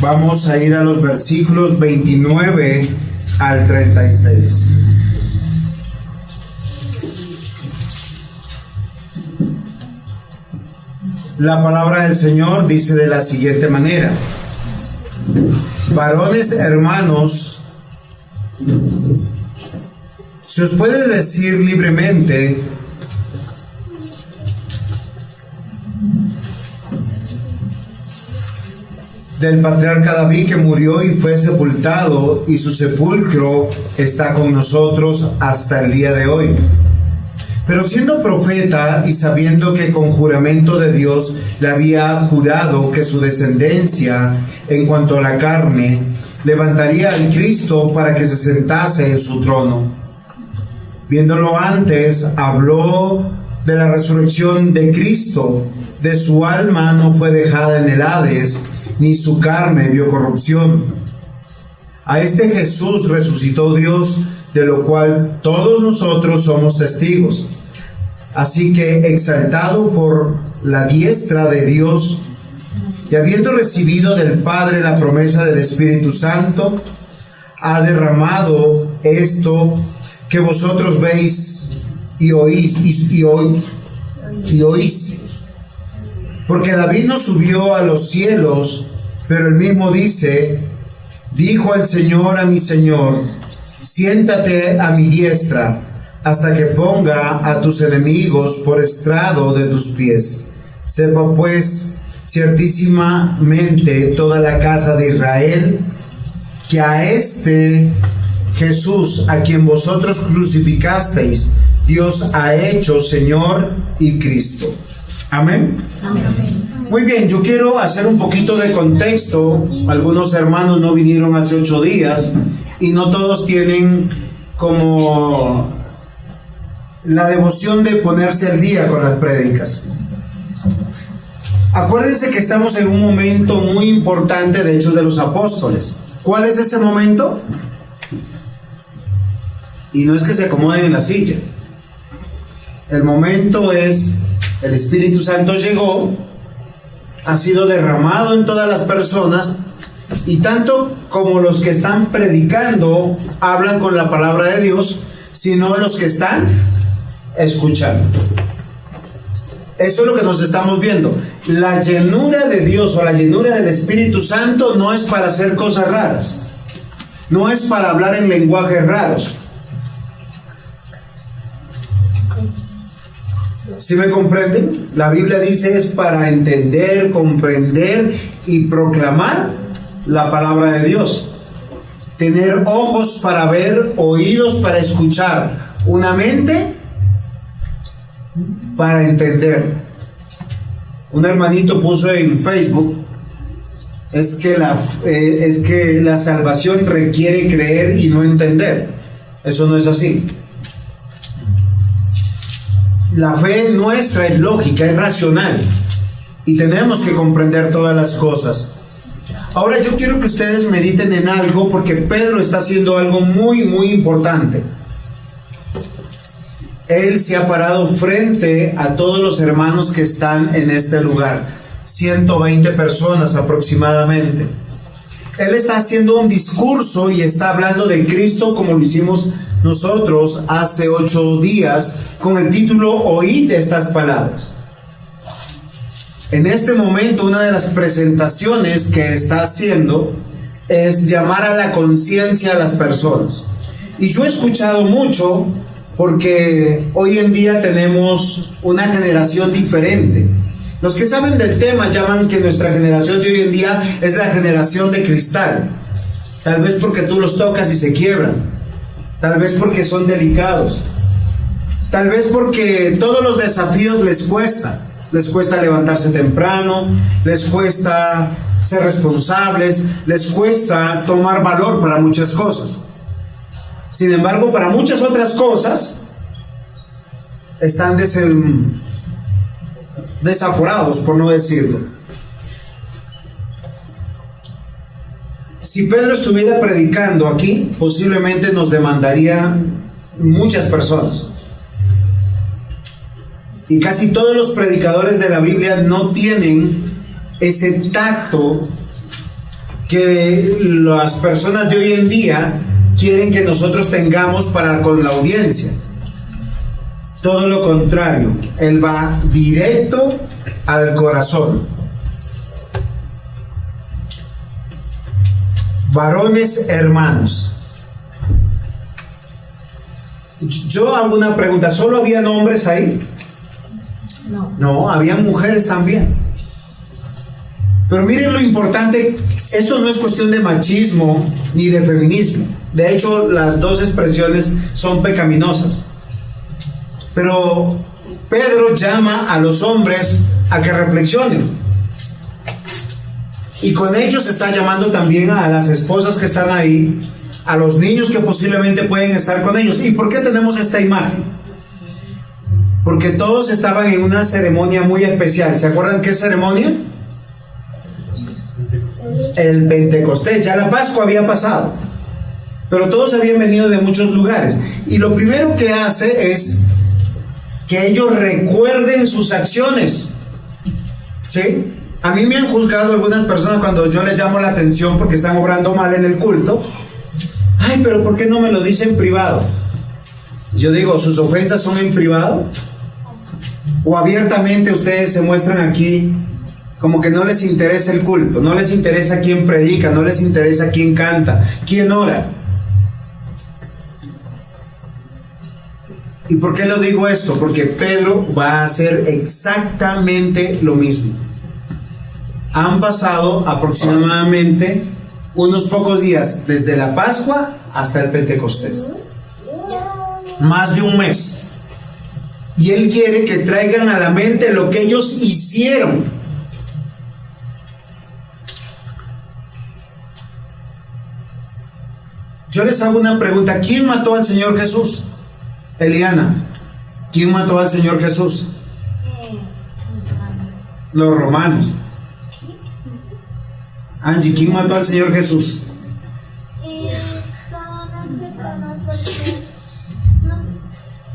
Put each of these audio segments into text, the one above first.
Vamos a ir a los versículos 29 al 36. La palabra del Señor dice de la siguiente manera: varones hermanos, se os puede decir libremente del patriarca David, que murió y fue sepultado, y su sepulcro está con nosotros hasta el día de hoy. Pero siendo profeta y sabiendo que con juramento de Dios le había jurado que su descendencia en cuanto a la carne levantaría al Cristo para que se sentase en su trono, viéndolo antes, habló de la resurrección de Cristo. De su alma no fue dejada en el Hades, ni su carne vio corrupción. A este Jesús resucitó Dios, de lo cual todos nosotros somos testigos. Así que, exaltado por la diestra de Dios, y habiendo recibido del Padre la promesa del Espíritu Santo, ha derramado esto que vosotros veis y oís. Porque David no subió a los cielos, pero él mismo dice: dijo el Señor a mi Señor, siéntate a mi diestra, hasta que ponga a tus enemigos por estrado de tus pies. Sepa pues ciertísimamente toda la casa de Israel, que a este Jesús, a quien vosotros crucificasteis, Dios ha hecho Señor y Cristo. Amén. Amén. Muy bien, yo quiero hacer un poquito de contexto. Algunos hermanos no vinieron hace 8 días y no todos tienen como la devoción de ponerse al día con las prédicas. Acuérdense que estamos en un momento muy importante de Hechos de los Apóstoles. ¿Cuál es ese momento? Y no es que se acomoden en la silla. El momento es: el Espíritu Santo llegó, ha sido derramado en todas las personas, y tanto como los que están predicando hablan con la palabra de Dios, sino los que están escuchando. Eso es lo que nos estamos viendo. La llenura de Dios o la llenura del Espíritu Santo no es para hacer cosas raras, no es para hablar en lenguajes raros. ¿Sí me comprenden? La Biblia dice es para entender, comprender y proclamar la palabra de Dios. Tener ojos para ver, oídos para escuchar, una mente para entender. Un hermanito puso en Facebook: es que la salvación requiere creer y no entender. Eso no es así. La fe nuestra es lógica, es racional, y tenemos que comprender todas las cosas. Ahora yo quiero que ustedes mediten en algo, porque Pedro está haciendo algo muy, muy importante. Él se ha parado frente a todos los hermanos que están en este lugar, 120 personas aproximadamente. Él está haciendo un discurso y está hablando de Cristo como lo hicimos nosotros hace 8 días, con el título Oíd estas palabras. En este momento, una de las presentaciones que está haciendo es llamar a la conciencia a las personas. Y yo he escuchado mucho, porque hoy en día tenemos una generación diferente. Los que saben del tema llaman que nuestra generación de hoy en día es la generación de cristal. Tal vez porque tú los tocas y se quiebran. Tal vez porque son delicados. Tal vez porque todos los desafíos les cuesta. Les cuesta levantarse temprano, les cuesta ser responsables, les cuesta tomar valor para muchas cosas. Sin embargo, para muchas otras cosas están desaforados, por no decirlo. Si Pedro estuviera predicando aquí, posiblemente nos demandaría muchas personas. Y casi todos los predicadores de la Biblia no tienen ese tacto que las personas de hoy en día quieren que nosotros tengamos para con la audiencia. Todo lo contrario, Él va directo al corazón. Varones hermanos. Yo hago una pregunta, ¿solo habían hombres ahí? No, habían mujeres también. Pero miren lo importante, esto no es cuestión de machismo ni de feminismo. De hecho, las dos expresiones son pecaminosas. Pero Pedro llama a los hombres a que reflexionen. Y con ellos está llamando también a las esposas que están ahí, a los niños que posiblemente pueden estar con ellos. ¿Y por qué tenemos esta imagen? Porque todos estaban en una ceremonia muy especial. ¿Se acuerdan qué ceremonia? El Pentecostés. Ya la Pascua había pasado, pero todos habían venido de muchos lugares. Y lo primero que hace es que ellos recuerden sus acciones. ¿Sí? A mí me han juzgado algunas personas cuando yo les llamo la atención porque están obrando mal en el culto. Ay, pero ¿por qué no me lo dice en privado? Yo digo, ¿sus ofensas son en privado? ¿O abiertamente ustedes se muestran aquí como que no les interesa el culto? No les interesa quién predica, no les interesa quién canta, quién ora. ¿Y por qué lo digo esto? Porque Pedro va a hacer exactamente lo mismo. Han pasado aproximadamente unos pocos días desde la Pascua hasta el Pentecostés. Más de un mes. Y Él quiere que traigan a la mente lo que ellos hicieron. Yo les hago una pregunta. ¿Quién mató al Señor Jesús? Eliana, ¿quién mató al Señor Jesús? Los romanos. Angie, ¿quién mató al Señor Jesús?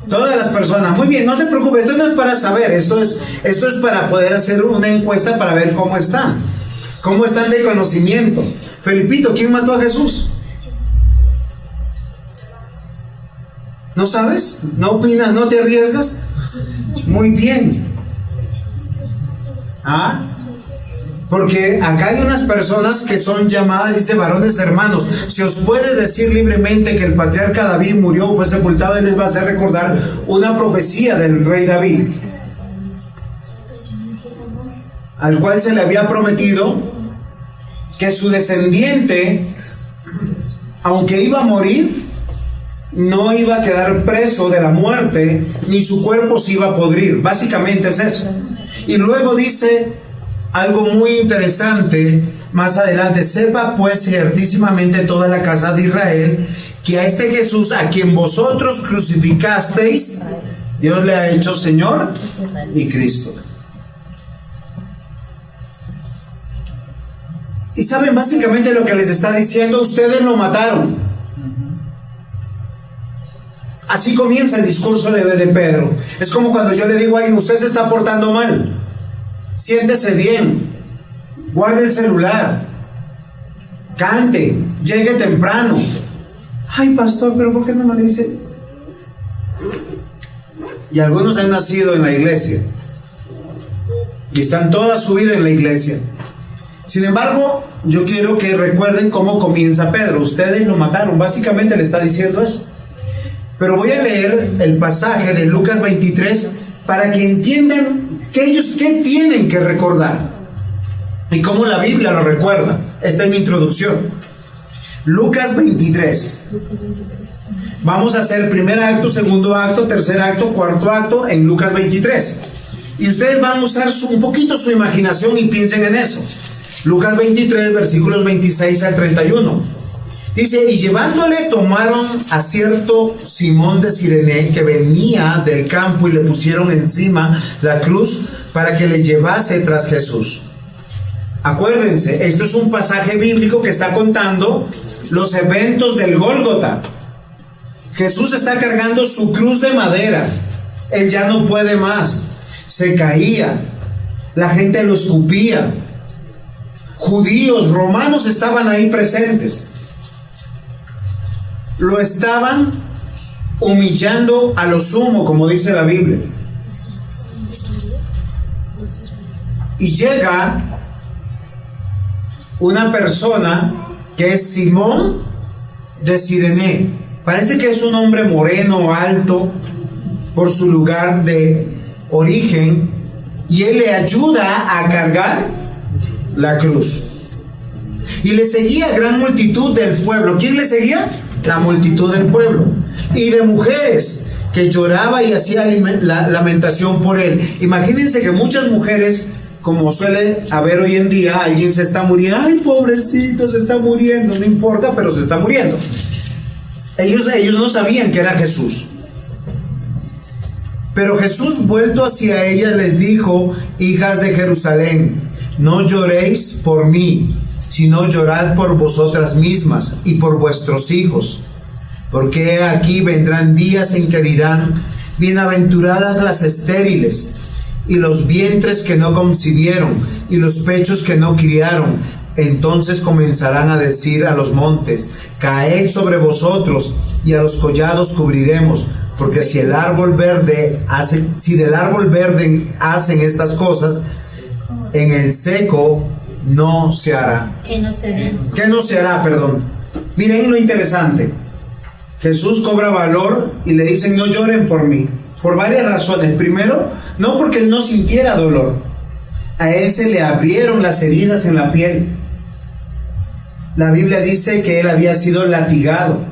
Todas las personas. Muy bien, no te preocupes, esto no es para saber, esto es para poder hacer una encuesta para ver cómo están de conocimiento. Felipito, ¿quién mató a Jesús? ¿No sabes? ¿No opinas? ¿No te arriesgas? Muy bien. Porque acá hay unas personas que son llamadas, dice, varones hermanos. Se os puede decir libremente que el patriarca David murió, fue sepultado, y les va a hacer recordar una profecía del rey David, al cual se le había prometido que su descendiente, aunque iba a morir, no iba a quedar preso de la muerte, ni su cuerpo se iba a podrir. Básicamente es eso. Y luego dice algo muy interesante más adelante: sepa pues ciertísimamente toda la casa de Israel que a este Jesús, a quien vosotros crucificasteis, Dios le ha hecho Señor y Cristo. Y saben básicamente lo que les está diciendo: ustedes lo mataron. Así comienza el discurso de Pedro. Es como cuando yo le digo: ay, usted se está portando mal, siéntese bien, guarde el celular, cante, llegue temprano. Ay, pastor, pero ¿por qué no me lo dice? Y algunos han nacido en la iglesia y están toda su vida en la iglesia. Sin embargo, yo quiero que recuerden cómo comienza Pedro. Ustedes lo mataron. Básicamente le está diciendo eso. Pero voy a leer el pasaje de Lucas 23 para que entiendan que ellos qué tienen que recordar y cómo la Biblia lo recuerda. Esta es mi introducción. Lucas 23. Vamos a hacer primer acto, segundo acto, tercer acto, cuarto acto en Lucas 23. Y ustedes van a usar un poquito su imaginación y piensen en eso. Lucas 23, versículos 26 al 31. Dice: y llevándole tomaron a cierto Simón de Cirene que venía del campo y le pusieron encima la cruz para que le llevase tras Jesús. Acuérdense, esto es un pasaje bíblico que está contando los eventos del Gólgota. Jesús está cargando su cruz de madera. Él ya no puede más. Se caía. La gente lo escupía. judíos, romanos estaban ahí presentes. Lo estaban humillando a lo sumo, como dice la Biblia. Y llega una persona que es Simón de Cirene. Parece que es un hombre moreno, alto, por su lugar de origen, y él le ayuda a cargar la cruz. Y le seguía gran multitud del pueblo. ¿Quién le seguía? La multitud del pueblo. Y de mujeres que lloraba y hacía la lamentación por él. Imagínense que muchas mujeres, como suele haber hoy en día, alguien se está muriendo. Ay, pobrecito, se está muriendo. No importa, pero se está muriendo. Ellos no sabían que era Jesús. Pero Jesús, vuelto hacia ellas, les dijo: hijas de Jerusalén, no lloréis por mí, sino llorad por vosotras mismas y por vuestros hijos. Porque aquí vendrán días en que dirán: bienaventuradas las estériles, y los vientres que no concibieron, y los pechos que no criaron. Entonces comenzarán a decir a los montes: caed sobre vosotros, y a los collados cubriremos. Porque si del árbol verde hacen estas cosas, en el seco no se hará. ¿Qué no se hará? Perdón. Miren lo interesante. Jesús cobra valor y le dicen: no lloren por mí. Por varias razones. Primero, no porque él no sintiera dolor. A él se le abrieron las heridas en la piel. La Biblia dice que él había sido latigado,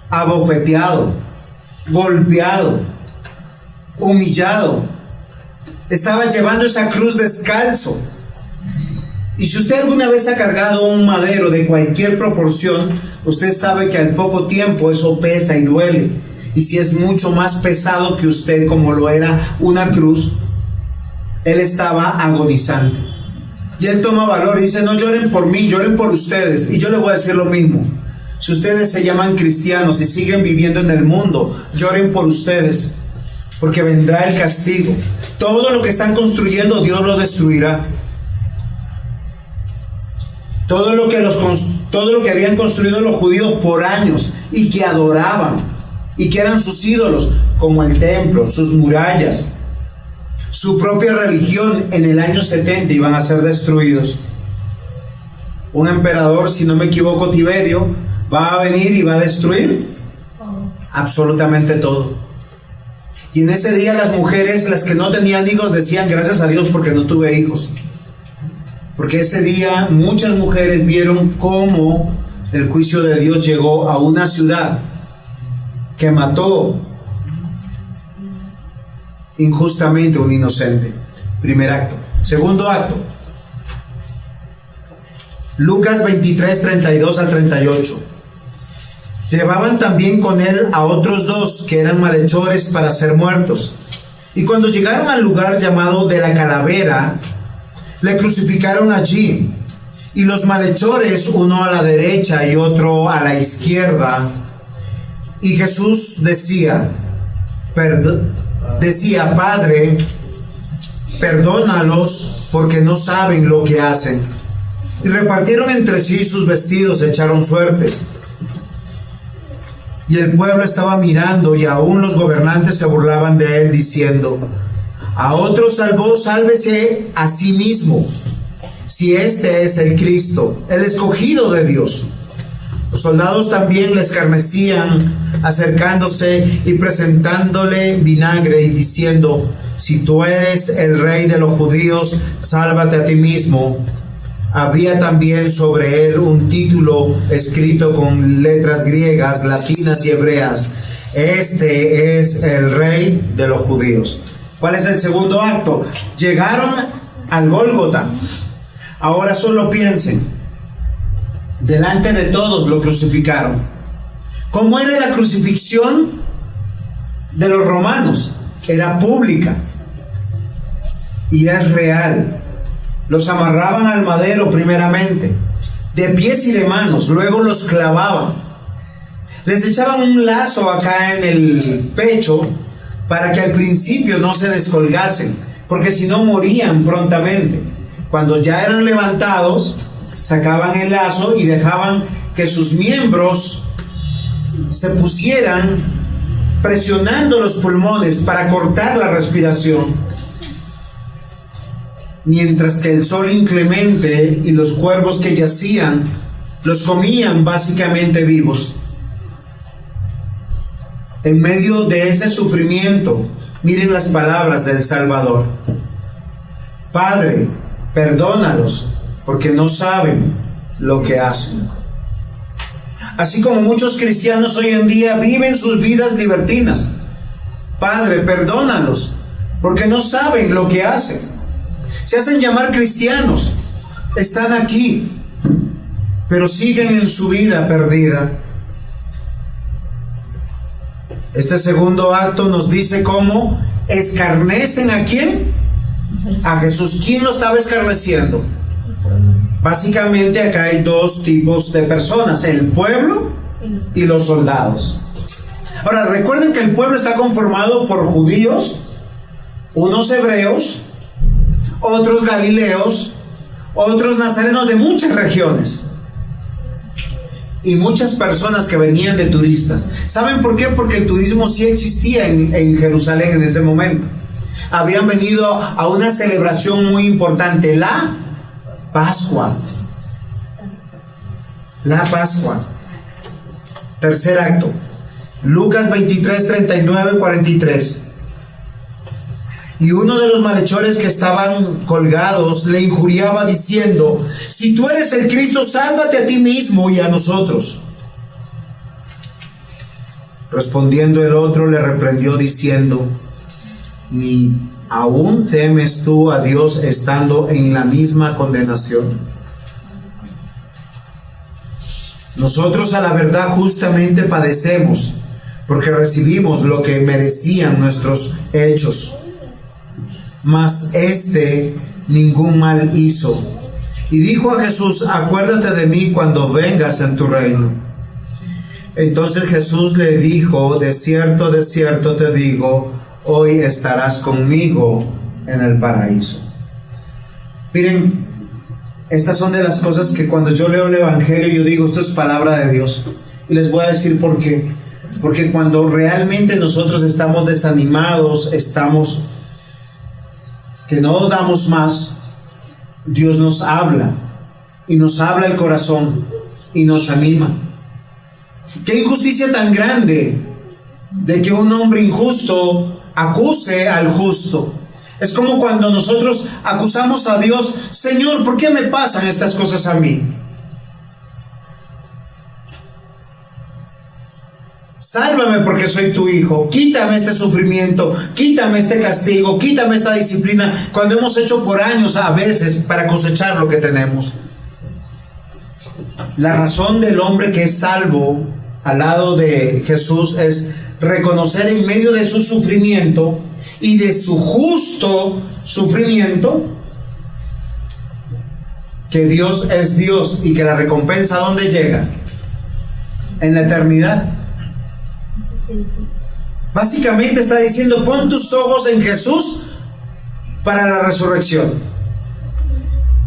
abofeteado, golpeado, humillado. Estaba llevando esa cruz descalzo. Y si usted alguna vez ha cargado un madero de cualquier proporción, usted sabe que al poco tiempo eso pesa y duele. Y si es mucho más pesado que usted, como lo era una cruz, él estaba agonizante. Y él toma valor y dice: no lloren por mí, lloren por ustedes. Y yo le voy a decir lo mismo. Si ustedes se llaman cristianos y siguen viviendo en el mundo, lloren por ustedes, porque vendrá el castigo. Todo lo que están construyendo, Dios lo destruirá. Todo lo que habían construido los judíos por años y que adoraban y que eran sus ídolos, como el templo, sus murallas, su propia religión, en el año 70 iban a ser destruidos. Un emperador, si no me equivoco, Tiberio, va a venir y va a destruir absolutamente todo. Y en ese día las mujeres, las que no tenían hijos, decían: gracias a Dios porque no tuve hijos. Porque ese día muchas mujeres vieron cómo el juicio de Dios llegó a una ciudad que mató injustamente a un inocente. Primer acto. Segundo acto. Lucas 23, 32 al 38. Llevaban también con él a otros dos que eran malhechores para ser muertos. Y cuando llegaron al lugar llamado de la Calavera, le crucificaron allí. Y los malhechores, uno a la derecha y otro a la izquierda. Y Jesús decía: Padre, perdónalos, porque no saben lo que hacen. Y repartieron entre sí sus vestidos, echaron suertes. Y el pueblo estaba mirando, y aún los gobernantes se burlaban de él, diciendo: a otro salvó, sálvese a sí mismo, si este es el Cristo, el escogido de Dios. Los soldados también le escarnecían, acercándose y presentándole vinagre y diciendo: si tú eres el rey de los judíos, sálvate a ti mismo. Había también sobre él un título escrito con letras griegas, latinas y hebreas: este es el rey de los judíos. ¿Cuál es el segundo acto? Llegaron al Gólgota. Ahora solo piensen, delante de todos lo crucificaron. ¿Cómo era la crucifixión de los romanos? Era pública y es real. Los amarraban al madero primeramente, de pies y de manos, luego los clavaban. Les echaban un lazo acá en el pecho para que al principio no se descolgasen, porque si no morían prontamente. Cuando ya eran levantados, sacaban el lazo y dejaban que sus miembros se pusieran presionando los pulmones para cortar la respiración, mientras que el sol inclemente y los cuervos que yacían los comían básicamente vivos. En medio de ese sufrimiento, miren las palabras del Salvador: Padre, perdónalos, porque no saben lo que hacen. Así como muchos cristianos hoy en día viven sus vidas libertinas. Padre, perdónalos, porque no saben lo que hacen. Se hacen llamar cristianos, están aquí, pero siguen en su vida perdida. Este segundo acto nos dice cómo escarnecen ¿a quién? A Jesús. ¿Quién lo estaba escarneciendo? Básicamente acá hay dos tipos de personas: el pueblo y los soldados. Ahora, recuerden que el pueblo está conformado por judíos, unos hebreos, otros galileos, otros nazarenos de muchas regiones y muchas personas que venían de turistas. ¿Saben por qué? Porque el turismo sí existía en Jerusalén en ese momento. Habían venido a una celebración muy importante, la Pascua. La Pascua. Tercer acto, Lucas 23, 39, 43. Y uno de los malhechores que estaban colgados le injuriaba diciendo: si tú eres el Cristo, sálvate a ti mismo y a nosotros. Respondiendo el otro le reprendió diciendo: ¿ni aún temes tú a Dios estando en la misma condenación? Nosotros a la verdad justamente padecemos, porque recibimos lo que merecían nuestros hechos. Mas este ningún mal hizo. Y dijo a Jesús: acuérdate de mí cuando vengas en tu reino. Entonces Jesús le dijo: de cierto te digo, hoy estarás conmigo en el paraíso. Miren, estas son de las cosas que cuando yo leo el Evangelio yo digo: esto es palabra de Dios. Y les voy a decir por qué. Porque cuando realmente nosotros estamos desanimados, estamos que no damos más, Dios nos habla, y nos habla el corazón, y nos anima. Qué injusticia tan grande de que un hombre injusto acuse al justo. Es como cuando nosotros acusamos a Dios: Señor, ¿por qué me pasan estas cosas a mí? Sálvame porque soy tu hijo, quítame este sufrimiento, quítame este castigo, quítame esta disciplina, cuando hemos hecho por años a veces para cosechar lo que tenemos. La razón del hombre que es salvo al lado de Jesús es reconocer en medio de su sufrimiento y de su justo sufrimiento que Dios es Dios y que la recompensa ¿dónde llega? En la eternidad. Básicamente está diciendo: pon tus ojos en Jesús para la resurrección.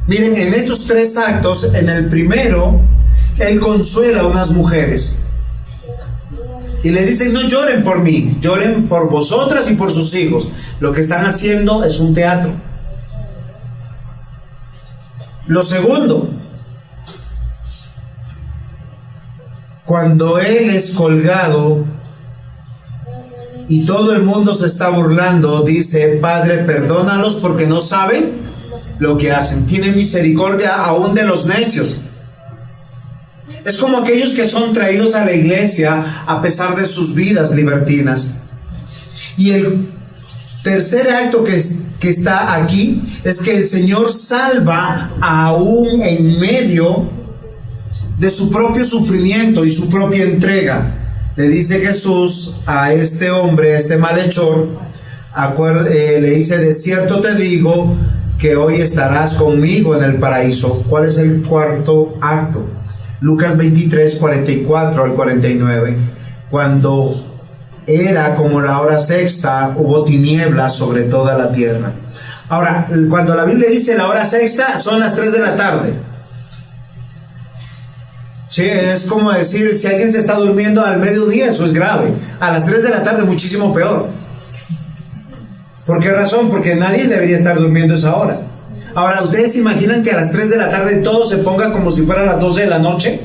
Miren, en estos tres actos, en el primero, Él consuela a unas mujeres y le dicen: no lloren por mí, lloren por vosotras y por sus hijos. Lo que están haciendo es un teatro. Lo segundo, cuando Él es colgado y todo el mundo se está burlando, dice: Padre, perdónalos porque no saben lo que hacen. Tiene misericordia aún de los necios. Es como aquellos que son traídos a la iglesia a pesar de sus vidas libertinas. Y el tercer acto que está aquí es que el Señor salva aún en medio de su propio sufrimiento y su propia entrega. Le dice Jesús a este hombre, a este malhechor, le dice: de cierto te digo que hoy estarás conmigo en el paraíso. ¿Cuál es el cuarto acto? Lucas 23, 44 al 49. Cuando era como la hora sexta, hubo tinieblas sobre toda la tierra. Ahora, cuando la Biblia dice la hora sexta, son las 3 de la tarde. Sí, es como decir, si alguien se está durmiendo al mediodía, eso es grave. A las 3 de la tarde, muchísimo peor. ¿Por qué razón? Porque nadie debería estar durmiendo a esa hora. Ahora, ¿ustedes se imaginan que a las 3 de la tarde todo se ponga como si fuera las 12 de la noche?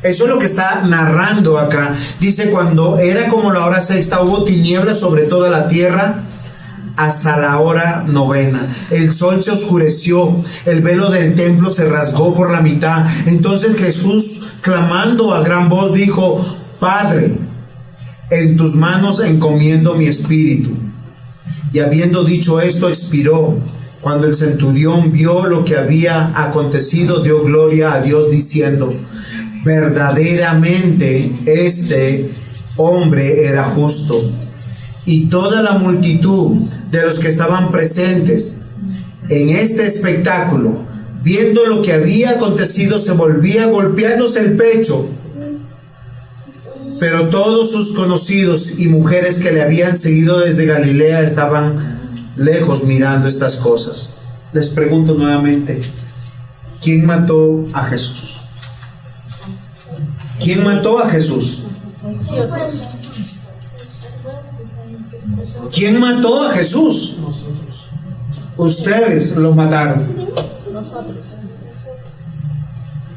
Eso es lo que está narrando acá. Dice, cuando era como la hora sexta, hubo tinieblas sobre toda la tierra hasta la hora novena. El sol se oscureció, el velo del templo se rasgó por la mitad. Entonces Jesús, clamando a gran voz, dijo: Padre, en tus manos encomiendo mi espíritu. Y habiendo dicho esto, expiró. Cuando el centurión vio lo que había acontecido, dio gloria a Dios diciendo: verdaderamente este hombre era justo. Y toda la multitud de los que estaban presentes en este espectáculo, viendo lo que había acontecido, se volvía golpeándose el pecho. Pero todos sus conocidos y mujeres que le habían seguido desde Galilea estaban lejos mirando estas cosas. Les pregunto nuevamente, ¿quién mató a Jesús? ¿Quién mató a Jesús? Dios. ¿Quién mató a Jesús? Ustedes lo mataron. Nosotros.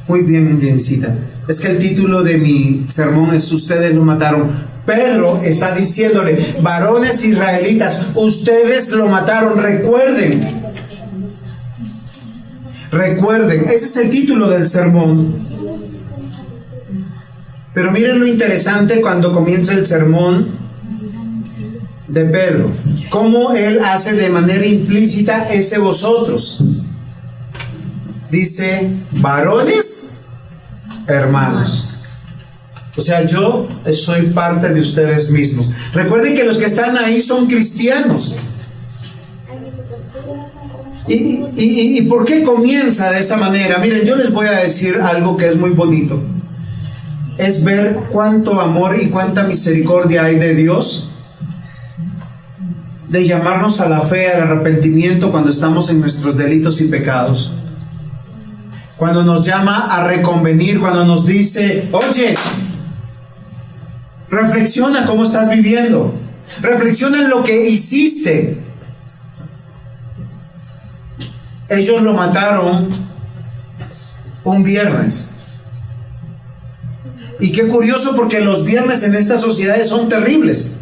Muy bien, Jencita. Es que el título de mi sermón es Ustedes lo mataron. Pedro está diciéndole: varones israelitas, ustedes lo mataron. Recuerden. Recuerden. Ese es el título del sermón. Pero miren lo interesante cuando comienza el sermón de Pedro, cómo él hace de manera implícita ese vosotros. Dice: varones, hermanos. O sea, yo soy parte de ustedes mismos. Recuerden que los que están ahí son cristianos. ¿Y por qué comienza de esa manera? Miren, yo les voy a decir algo que es muy bonito. Es ver cuánto amor y cuánta misericordia hay de Dios, de llamarnos a la fe, al arrepentimiento cuando estamos en nuestros delitos y pecados. Cuando nos llama a reconvenir, cuando nos dice: oye, reflexiona cómo estás viviendo, reflexiona en lo que hiciste. Ellos lo mataron un viernes. Y qué curioso, porque los viernes en estas sociedades son terribles.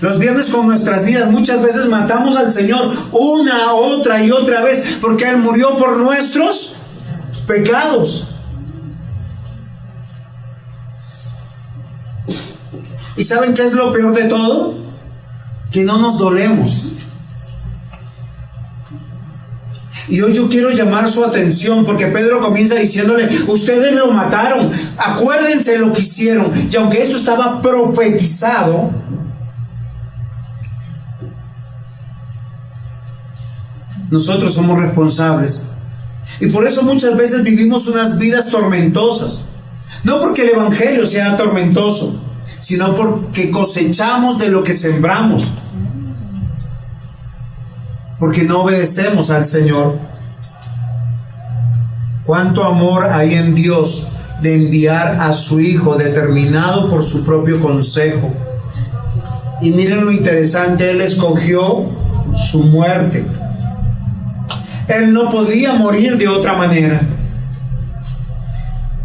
Los viernes con nuestras vidas muchas veces matamos al Señor una, otra y otra vez, porque Él murió por nuestros pecados. ¿Y saben qué es lo peor de todo? Que no nos dolemos. Y hoy yo quiero llamar su atención, porque Pedro comienza diciéndole: ustedes lo mataron, acuérdense lo que hicieron. Y aunque esto estaba profetizado, nosotros somos responsables. Y por eso muchas veces vivimos unas vidas tormentosas. No porque el evangelio sea tormentoso, sino porque cosechamos de lo que sembramos. Porque no obedecemos al Señor. Cuánto amor hay en Dios de enviar a su Hijo determinado por su propio consejo. Y miren lo interesante, Él escogió su muerte. Él no podía morir de otra manera.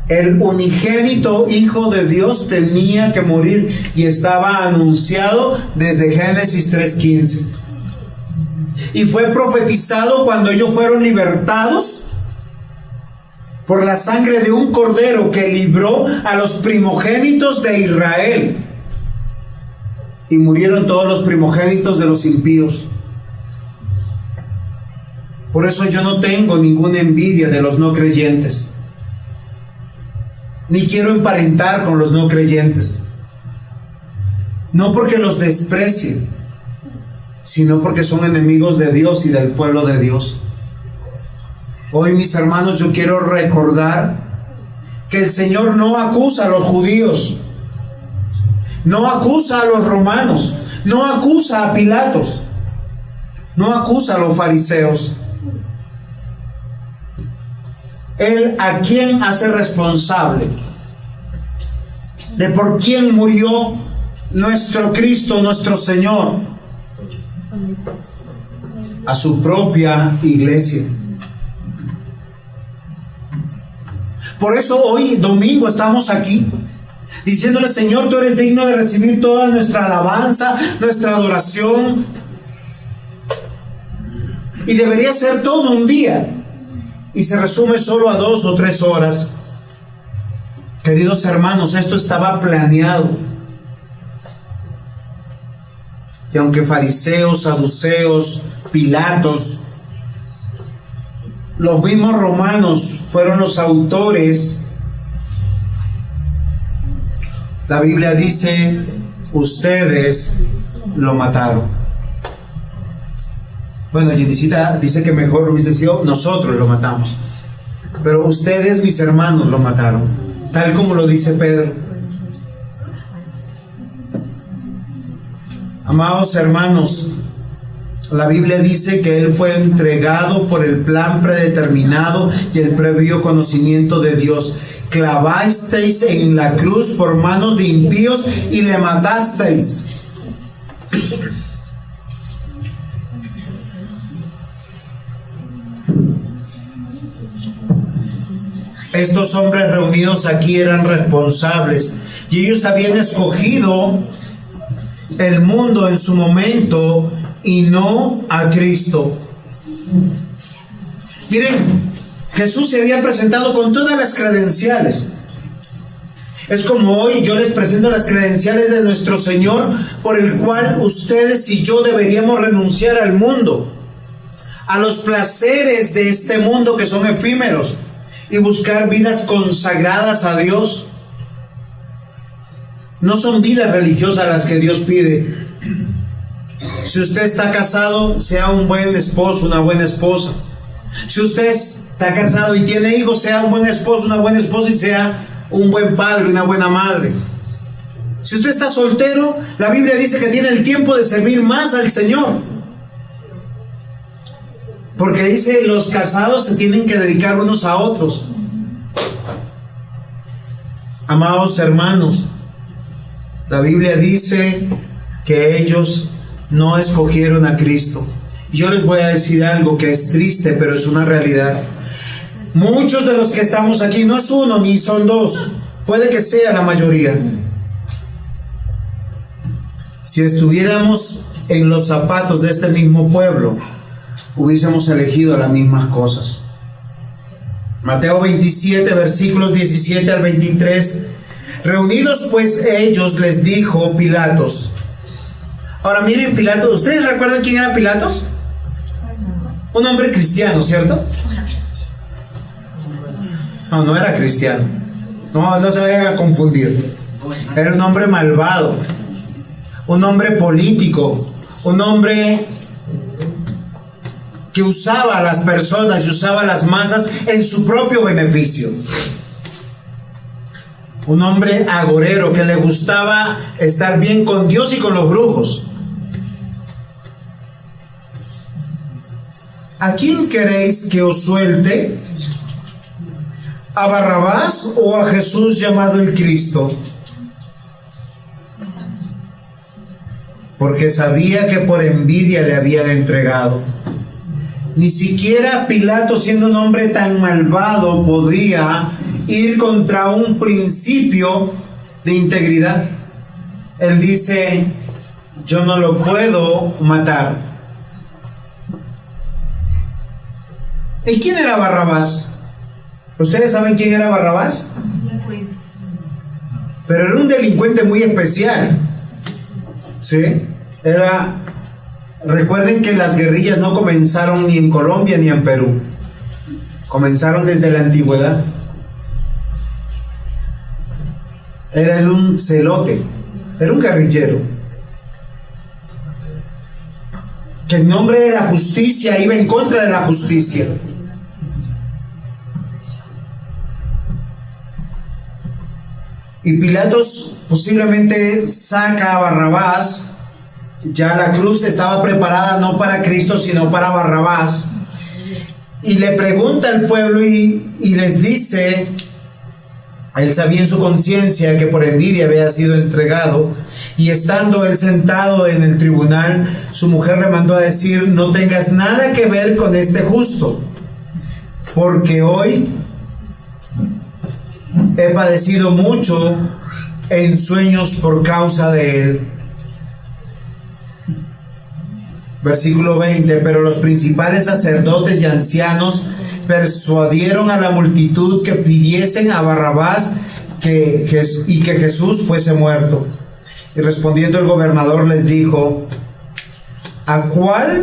El unigénito Hijo de Dios tenía que morir, y estaba anunciado desde Génesis 3:15. Y fue profetizado cuando ellos fueron libertados por la sangre de un cordero que libró a los primogénitos de Israel. Y murieron todos los primogénitos de los impíos. Por eso yo no tengo ninguna envidia de los no creyentes, ni quiero emparentar con los no creyentes. No porque los desprecie, sino porque son enemigos de Dios y del pueblo de Dios. Hoy, mis hermanos, yo quiero recordar que el Señor no acusa a los judíos, no acusa a los romanos, no acusa a Pilatos, no acusa a los fariseos. Él a quién hace responsable de por quién murió nuestro Cristo, nuestro Señor. A su propia iglesia. Por eso hoy domingo estamos aquí diciéndole: Señor, tú eres digno de recibir toda nuestra alabanza, nuestra adoración. Y debería ser todo un día, y se resume solo a 2 o 3 horas. Queridos hermanos, esto estaba planeado. Y aunque fariseos, saduceos, Pilatos, los mismos romanos fueron los autores, la Biblia dice: ustedes lo mataron. Bueno, Yenicita dice que mejor hubiese sido nosotros lo matamos, pero ustedes, mis hermanos, lo mataron, tal como lo dice Pedro. Amados hermanos, la Biblia dice que Él fue entregado por el plan predeterminado y el previo conocimiento de Dios. Clavasteis en la cruz por manos de impíos y le matasteis. Estos hombres reunidos aquí eran responsables y ellos habían escogido el mundo en su momento y no a Cristo. Miren, Jesús se había presentado con todas las credenciales. Es como hoy yo les presento las credenciales de nuestro Señor, por el cual ustedes y yo deberíamos renunciar al mundo, a los placeres de este mundo que son efímeros, y buscar vidas consagradas a Dios. No son vidas religiosas las que Dios pide. Si usted está casado, sea un buen esposo, una buena esposa. Si usted está casado y tiene hijos, sea un buen esposo, una buena esposa, y sea un buen padre, una buena madre. Si usted está soltero, la Biblia dice que tiene el tiempo de servir más al Señor, porque dice: los casados se tienen que dedicar unos a otros. Amados hermanos, la Biblia dice que ellos no escogieron a Cristo. Yo les voy a decir algo que es triste, pero es una realidad. Muchos de los que estamos aquí, no es uno ni son dos, puede que sea la mayoría. Si estuviéramos en los zapatos de este mismo pueblo, hubiésemos elegido las mismas cosas. Mateo 27, versículos 17 al 23. Reunidos pues ellos, les dijo Pilatos. Ahora miren, Pilatos, ¿ustedes recuerdan quién era Pilatos? Un hombre cristiano, ¿cierto? No, no era cristiano. No se vayan a confundir. Era un hombre malvado, un hombre político, un hombre que usaba a las personas y usaba a las masas en su propio beneficio. Un hombre agorero que le gustaba estar bien con Dios y con los brujos. ¿A quién queréis que os suelte? ¿A Barrabás o a Jesús llamado el Cristo? Porque sabía que por envidia le habían entregado. Ni siquiera Pilato, siendo un hombre tan malvado, podía ir contra un principio de integridad. Él dice: yo no lo puedo matar. ¿Y quién era Barrabás? ¿Ustedes saben quién era Barrabás? Pero era un delincuente muy especial. ¿Sí? Recuerden que las guerrillas no comenzaron ni en Colombia ni en Perú. Comenzaron desde la antigüedad. Era un celote, era un guerrillero, que en nombre de la justicia iba en contra de la justicia. Y Pilatos posiblemente saca a Barrabás. Ya la cruz estaba preparada no para Cristo, sino para Barrabás. Y le pregunta al pueblo y les dice, él sabía en su conciencia que por envidia había sido entregado, y estando él sentado en el tribunal, su mujer le mandó a decir: no tengas nada que ver con este justo, porque hoy he padecido mucho en sueños por causa de él. Versículo 20: pero los principales sacerdotes y ancianos persuadieron a la multitud que pidiesen a Barrabás y que Jesús fuese muerto. Y respondiendo el gobernador les dijo: ¿a cuál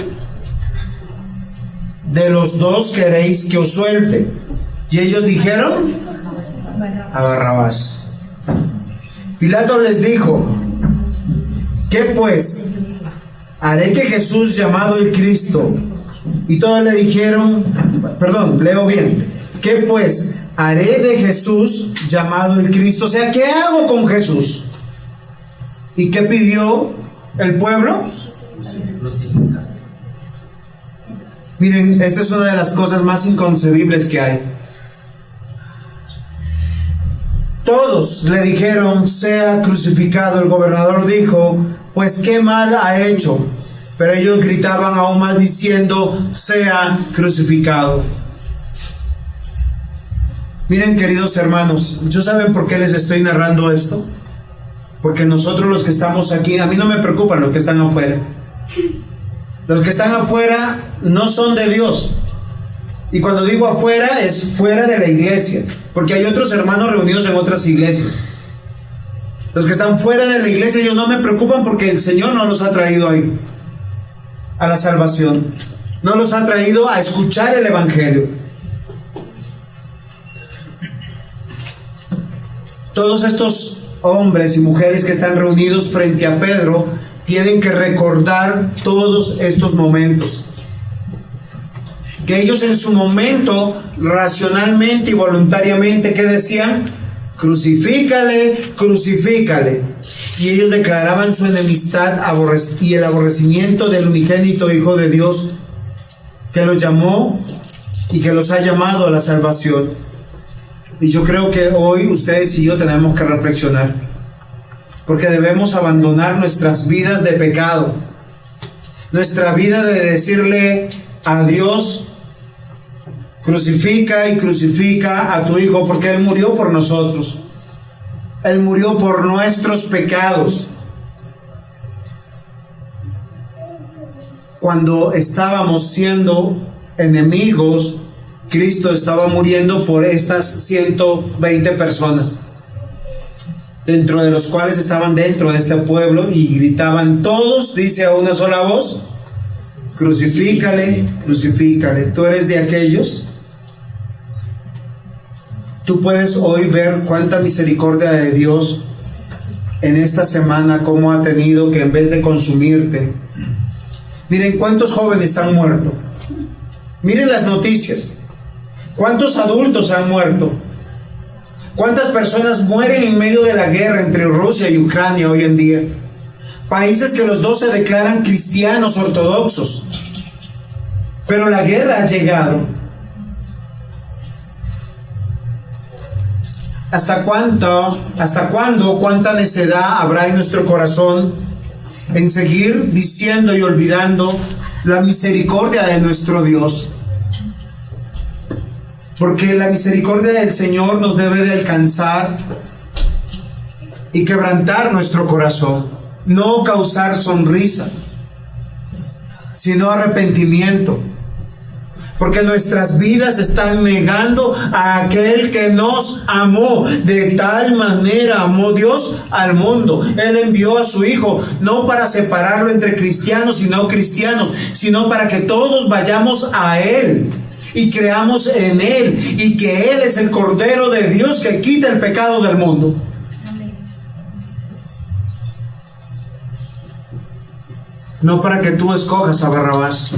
de los dos queréis que os suelte? Y ellos dijeron: a Barrabás. Pilato les dijo: ¿qué pues? ¿Haré que Jesús, llamado el Cristo? Y todos le dijeron, leo bien: ¿qué pues? Haré de Jesús, llamado el Cristo. O sea, ¿qué hago con Jesús? ¿Y qué pidió el pueblo? Miren, esta es una de las cosas más inconcebibles que hay. Todos le dijeron: sea crucificado. El gobernador dijo: pues qué mal ha hecho. Pero ellos gritaban aún más diciendo: sea crucificado. Miren, queridos hermanos, ¿yo saben por qué les estoy narrando esto? Porque nosotros los que estamos aquí, a mí no me preocupan los que están afuera. Los que están afuera no son de Dios. Y cuando digo afuera, es fuera de la iglesia, porque hay otros hermanos reunidos en otras iglesias. Los que están fuera de la iglesia, ellos no me preocupan, porque el Señor no los ha traído ahí a la salvación, no los ha traído a escuchar el evangelio. Todos estos hombres y mujeres que están reunidos frente a Pedro tienen que recordar todos estos momentos, que ellos en su momento, racionalmente y voluntariamente, ¿qué decían? Crucifícale, crucifícale. Y ellos declaraban su enemistad y el aborrecimiento del unigénito Hijo de Dios, que los llamó y que los ha llamado a la salvación. Y yo creo que hoy ustedes y yo tenemos que reflexionar, porque debemos abandonar nuestras vidas de pecado, nuestra vida de decirle a Dios: crucifica y crucifica a tu Hijo, porque Él murió por nosotros. Él murió por nuestros pecados. Cuando estábamos siendo enemigos, Cristo estaba muriendo por estas 120 personas, dentro de los cuales estaban dentro de este pueblo, y gritaban todos, dice a una sola voz: crucifícale, crucifícale. ¿Tú eres de aquellos? Tú puedes hoy ver cuánta misericordia de Dios en esta semana, cómo ha tenido que, en vez de consumirte, miren cuántos jóvenes han muerto, miren las noticias, cuántos adultos han muerto, cuántas personas mueren en medio de la guerra entre Rusia y Ucrania hoy en día, países que los dos se declaran cristianos ortodoxos, pero la guerra ha llegado. ¿Hasta cuándo, cuánta necedad habrá en nuestro corazón en seguir diciendo y olvidando la misericordia de nuestro Dios? Porque la misericordia del Señor nos debe de alcanzar y quebrantar nuestro corazón, no causar sonrisa, sino arrepentimiento. Porque nuestras vidas están negando a aquel que nos amó. De tal manera amó Dios al mundo. Él envió a su Hijo, no para separarlo entre cristianos y no cristianos, sino para que todos vayamos a Él y creamos en Él, y que Él es el Cordero de Dios que quita el pecado del mundo. No para que tú escojas a Barrabás.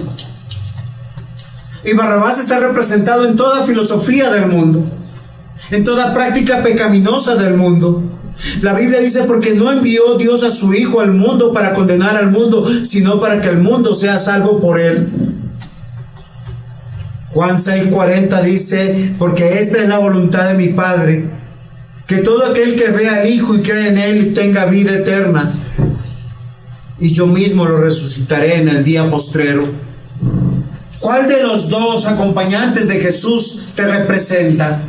Y Barrabás está representado en toda filosofía del mundo, en toda práctica pecaminosa del mundo. La Biblia dice: porque no envió Dios a su Hijo al mundo para condenar al mundo, sino para que el mundo sea salvo por Él. Juan 6:40 dice: porque esta es la voluntad de mi Padre, que todo aquel que vea al Hijo y cree en Él tenga vida eterna, y yo mismo lo resucitaré en el día postrero. ¿Cuál de los dos acompañantes de Jesús te representa?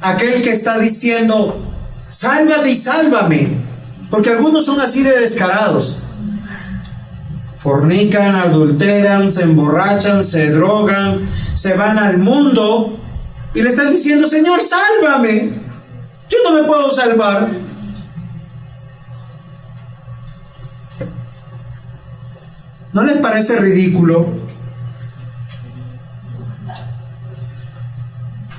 Aquel que está diciendo: sálvate y sálvame, porque algunos son así de descarados. Fornican, adulteran, se emborrachan, se drogan, se van al mundo y le están diciendo: Señor, sálvame, yo no me puedo salvar. ¿No les parece ridículo?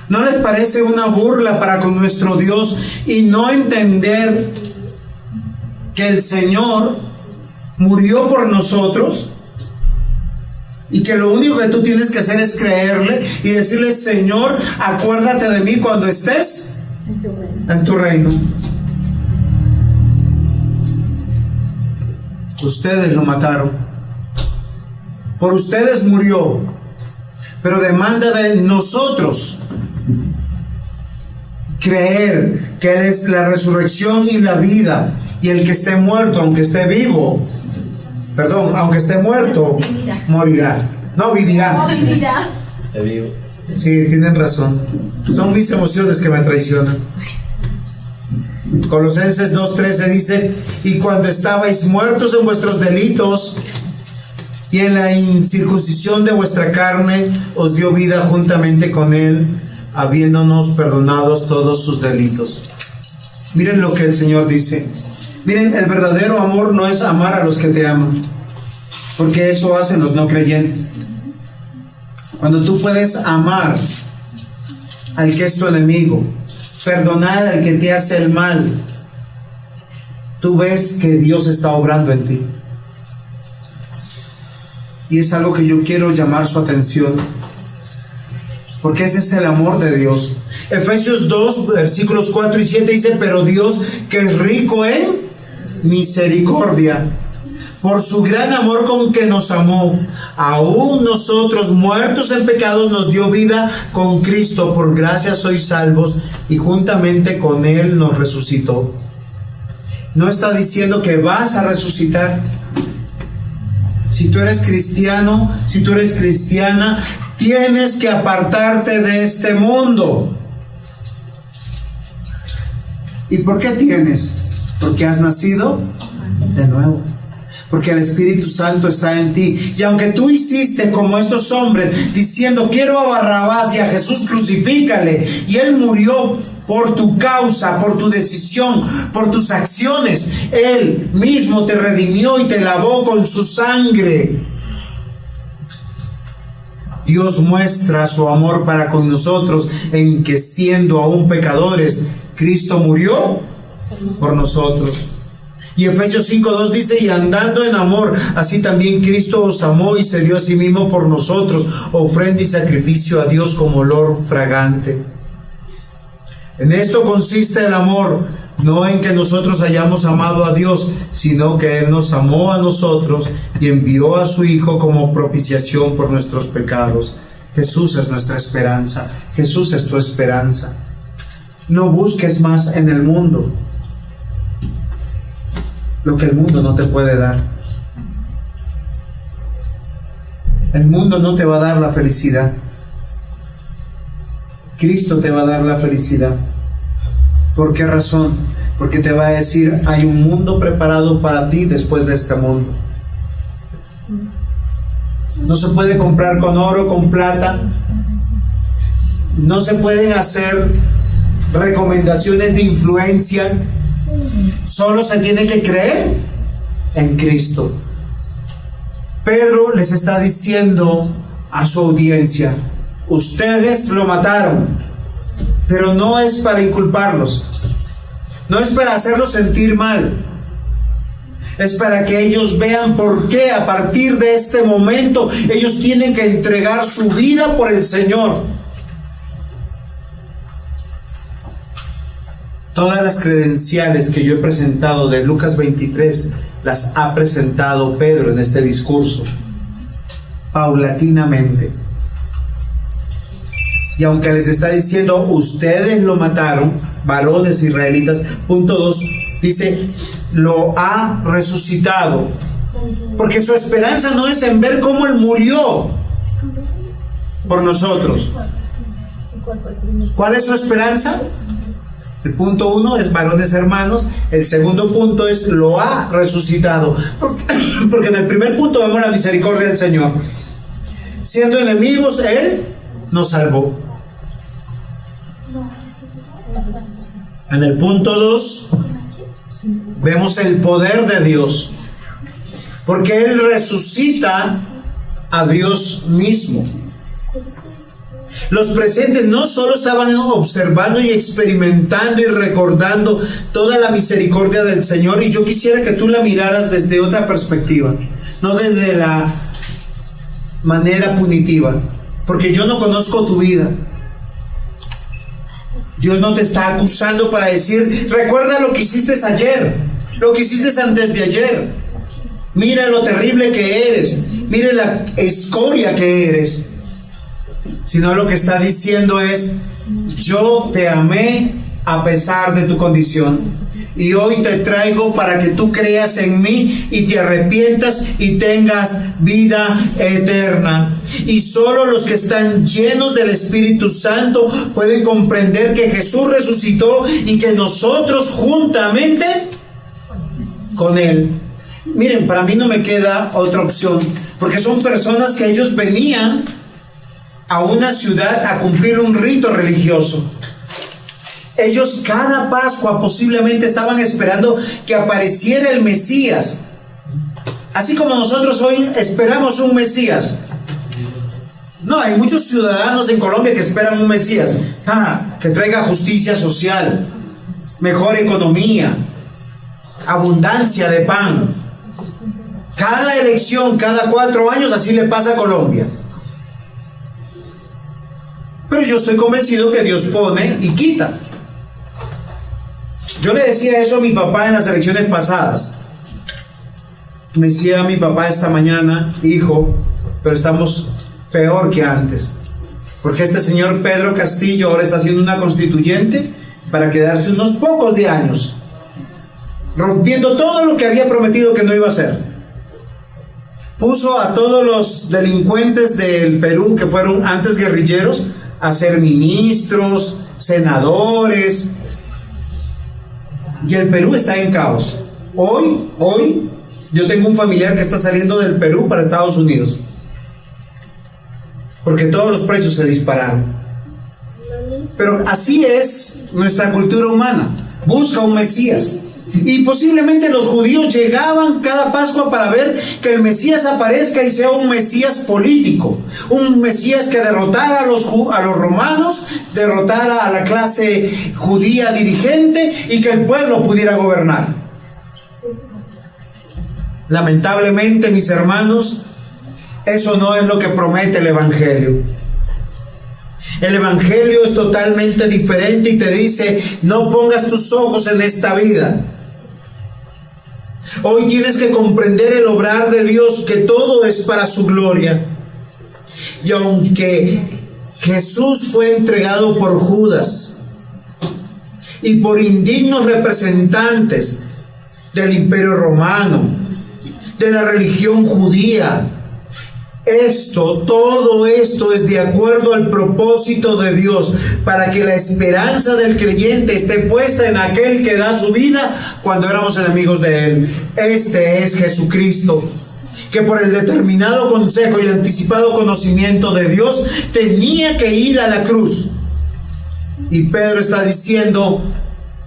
¿No les parece una burla para con nuestro Dios y no entender que el Señor murió por nosotros y que lo único que tú tienes que hacer es creerle y decirle: Señor, acuérdate de mí cuando estés en tu reino? Ustedes lo mataron, por ustedes murió, pero demanda de nosotros creer que Él es la resurrección y la vida, y el que esté muerto, aunque esté vivo, aunque esté muerto, morirá. No vivirá. No vivirá. Está vivo. Sí, tienen razón. Son mis emociones que me traicionan. Colosenses 2:13 dice: y cuando estabais muertos en vuestros delitos y en la incircuncisión de vuestra carne, os dio vida juntamente con Él, habiéndonos perdonados todos sus delitos. Miren lo que el Señor dice. Miren, el verdadero amor no es amar a los que te aman, porque eso hacen los no creyentes. Cuando tú puedes amar al que es tu enemigo, perdonar al que te hace el mal, tú ves que Dios está obrando en ti. Y es algo que yo quiero llamar su atención, porque ese es el amor de Dios. Efesios 2, versículos 4 y 7 dice: pero Dios, que es rico en misericordia, por su gran amor con que nos amó, aún nosotros muertos en pecados, nos dio vida con Cristo. Por gracia sois salvos, y juntamente con Él nos resucitó. No está diciendo que vas a resucitar. Si tú eres cristiano, si tú eres cristiana, tienes que apartarte de este mundo. ¿Y por qué tienes? Porque has nacido de nuevo, porque el Espíritu Santo está en ti. Y aunque tú hiciste como estos hombres, diciendo: quiero a Barrabás y a Jesús crucifícale, y Él murió por tu causa, por tu decisión, por tus acciones, Él mismo te redimió y te lavó con su sangre. Dios muestra su amor para con nosotros en que, siendo aún pecadores, Cristo murió por nosotros. Y Efesios 5:2 dice: y andando en amor, así también Cristo os amó y se dio a sí mismo por nosotros, ofrenda y sacrificio a Dios como olor fragante. En esto consiste el amor, no en que nosotros hayamos amado a Dios, sino que Él nos amó a nosotros y envió a su Hijo como propiciación por nuestros pecados. Jesús es nuestra esperanza. Jesús es tu esperanza. No busques más en el mundo lo que el mundo no te puede dar. El mundo no te va a dar la felicidad. Cristo te va a dar la felicidad. ¿Por qué razón? Porque te va a decir: hay un mundo preparado para ti después de este mundo. No se puede comprar con oro, con plata. No se pueden hacer recomendaciones de influencia. Solo se tiene que creer en Cristo. Pedro les está diciendo a su audiencia: ustedes lo mataron, pero no es para inculparlos, no es para hacerlos sentir mal, es para que ellos vean por qué a partir de este momento ellos tienen que entregar su vida por el Señor. Todas las credenciales que yo he presentado de Lucas 23 las ha presentado Pedro en este discurso, paulatinamente. Y aunque les está diciendo, ustedes lo mataron, varones israelitas, punto 2, dice, lo ha resucitado. Porque su esperanza no es en ver cómo Él murió por nosotros. ¿Cuál es su esperanza? El punto 1 es varones hermanos. El segundo punto es lo ha resucitado. Porque en el primer punto vemos la misericordia del Señor. Siendo enemigos, Él nos salvó. En el punto 2 vemos el poder de Dios. Porque Él resucita a Dios mismo. Los presentes no solo estaban observando y experimentando y recordando toda la misericordia del Señor, y yo quisiera que tú la miraras desde otra perspectiva, no desde la manera punitiva, porque yo no conozco tu vida. Dios no te está acusando para decir, recuerda lo que hiciste ayer, lo que hiciste antes de ayer, mira lo terrible que eres, mira la escoria que eres. Sino lo que está diciendo es, yo te amé a pesar de tu condición, y hoy te traigo para que tú creas en mí y te arrepientas y tengas vida eterna. Y solo los que están llenos del Espíritu Santo pueden comprender que Jesús resucitó y que nosotros juntamente con Él. Miren, para mí no me queda otra opción, porque son personas que ellos venían a una ciudad a cumplir un rito religioso. Ellos cada Pascua posiblemente estaban esperando que apareciera el Mesías, así como nosotros hoy esperamos un Mesías. No, hay muchos ciudadanos en Colombia que esperan un Mesías que traiga justicia social, mejor economía, abundancia de pan. Cada elección, cada 4 años, así le pasa a Colombia. Pero yo estoy convencido que Dios pone y quita. Yo le decía eso a mi papá en las elecciones pasadas. Me decía mi papá esta mañana, hijo, pero estamos peor que antes. Porque este señor Pedro Castillo ahora está haciendo una constituyente para quedarse unos pocos de años, rompiendo todo lo que había prometido que no iba a hacer. Puso a todos los delincuentes del Perú, que fueron antes guerrilleros, a ser ministros, senadores, y el Perú está en caos. Hoy yo tengo un familiar que está saliendo del Perú para Estados Unidos, porque todos los precios se dispararon. Pero así es nuestra cultura humana, busca un Mesías. Y posiblemente los judíos llegaban cada Pascua para ver que el Mesías aparezca y sea un Mesías político, un Mesías que derrotara a los romanos, derrotara a la clase judía dirigente y que el pueblo pudiera gobernar. Lamentablemente, mis hermanos, eso no es lo que promete el Evangelio. El Evangelio es totalmente diferente y te dice, no pongas tus ojos en esta vida. Hoy tienes que comprender el obrar de Dios, que todo es para su gloria. Y aunque Jesús fue entregado por Judas y por indignos representantes del Imperio Romano, de la religión judía, todo esto es de acuerdo al propósito de Dios, para que la esperanza del creyente esté puesta en aquel que da su vida cuando éramos enemigos de Él. Este es Jesucristo, que por el determinado consejo y anticipado conocimiento de Dios tenía que ir a la cruz. Y Pedro está diciendo,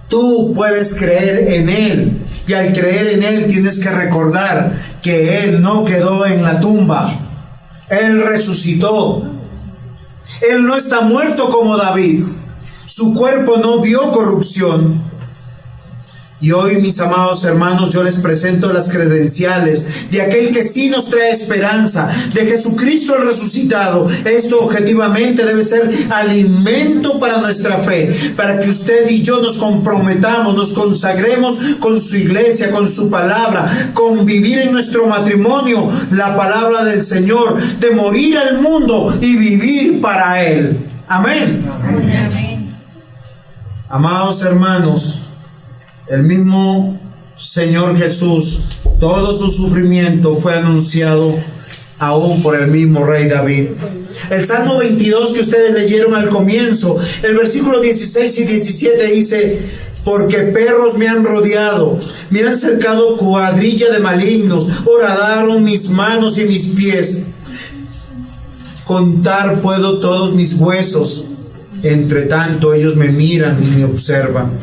tú puedes creer en Él, y al creer en Él tienes que recordar que Él no quedó en la tumba. Él resucitó. Él no está muerto como David. Su cuerpo no vio corrupción. Y hoy, mis amados hermanos, yo les presento las credenciales de aquel que sí nos trae esperanza, de Jesucristo el resucitado. Esto objetivamente debe ser alimento para nuestra fe, para que usted y yo nos comprometamos, nos consagremos con su iglesia, con su palabra, con vivir en nuestro matrimonio la palabra del Señor, de morir al mundo y vivir para Él. Amén. Amén. Amados hermanos, el mismo Señor Jesús, todo su sufrimiento fue anunciado aún por el mismo rey David. El Salmo 22 que ustedes leyeron al comienzo, el versículo 16 y 17 dice: porque perros me han rodeado, me han cercado cuadrilla de malignos, horadaron mis manos y mis pies. Contar puedo todos mis huesos, entre tanto ellos me miran y me observan.